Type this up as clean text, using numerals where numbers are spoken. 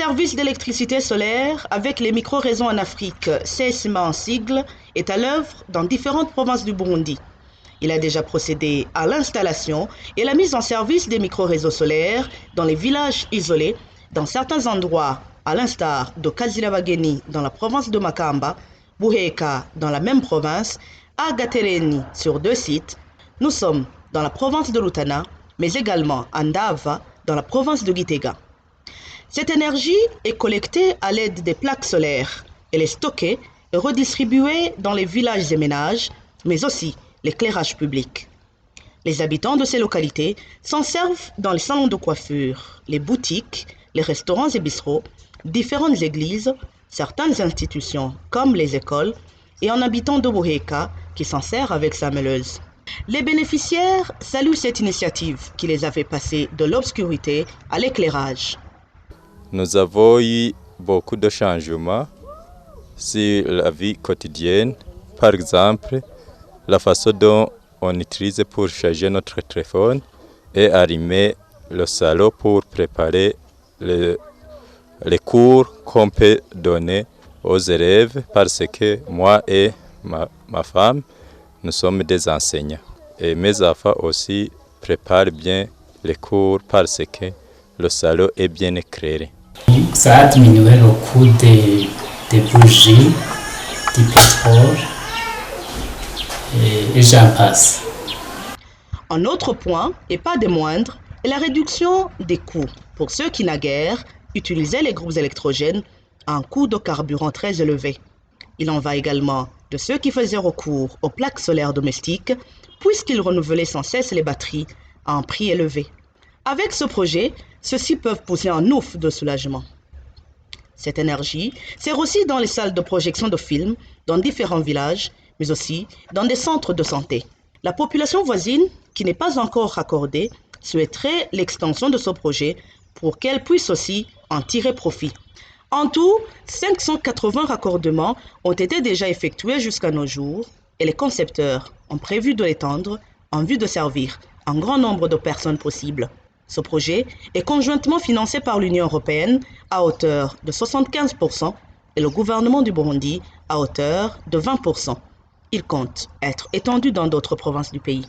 service d'électricité solaire avec les micro-réseaux en Afrique, CSMA en sigle, est à l'œuvre dans différentes provinces du Burundi. Il a déjà procédé à l'installation et la mise en service des micro-réseaux solaires dans les villages isolés, dans certains endroits, à l'instar de Kazilabageni dans la province de Makamba, Buheka dans la même province, à Gatereni sur 2 sites. Nous sommes dans la province de Rutana, mais également à Ndava dans la province de Gitega. Cette énergie est collectée à l'aide des plaques solaires. Elle est stockée et redistribuée dans les villages et ménages, mais aussi l'éclairage public. Les habitants de ces localités s'en servent dans les salons de coiffure, les boutiques, les restaurants et bistrots, différentes églises, certaines institutions comme les écoles et un habitant de Buheka qui s'en sert avec sa meuleuse. Les bénéficiaires saluent cette initiative qui les a fait passer de l'obscurité à l'éclairage. Nous avons eu beaucoup de changements sur la vie quotidienne. Par exemple, la façon dont on utilise pour charger notre téléphone et allumer le salon pour préparer les cours qu'on peut donner aux élèves parce que moi et ma femme, nous sommes des enseignants. Et mes enfants aussi préparent bien les cours parce que le salon est bien éclairé. Ça a diminué le coût des bougies, du pétrole et j'en passe. Un autre point, et pas des moindres, est la réduction des coûts pour ceux qui naguère utilisaient les groupes électrogènes à un coût de carburant très élevé. Il en va également de ceux qui faisaient recours aux plaques solaires domestiques puisqu'ils renouvelaient sans cesse les batteries à un prix élevé. Avec ce projet, ceux-ci peuvent pousser un ouf de soulagement. Cette énergie sert aussi dans les salles de projection de films, dans différents villages, mais aussi dans des centres de santé. La population voisine, qui n'est pas encore raccordée, souhaiterait l'extension de ce projet pour qu'elle puisse aussi en tirer profit. En tout, 580 raccordements ont été déjà effectués jusqu'à nos jours et les concepteurs ont prévu de l'étendre en vue de servir un grand nombre de personnes possibles. Ce projet est conjointement financé par l'Union européenne à hauteur de 75% et le gouvernement du Burundi à hauteur de 20%. Il compte être étendu dans d'autres provinces du pays.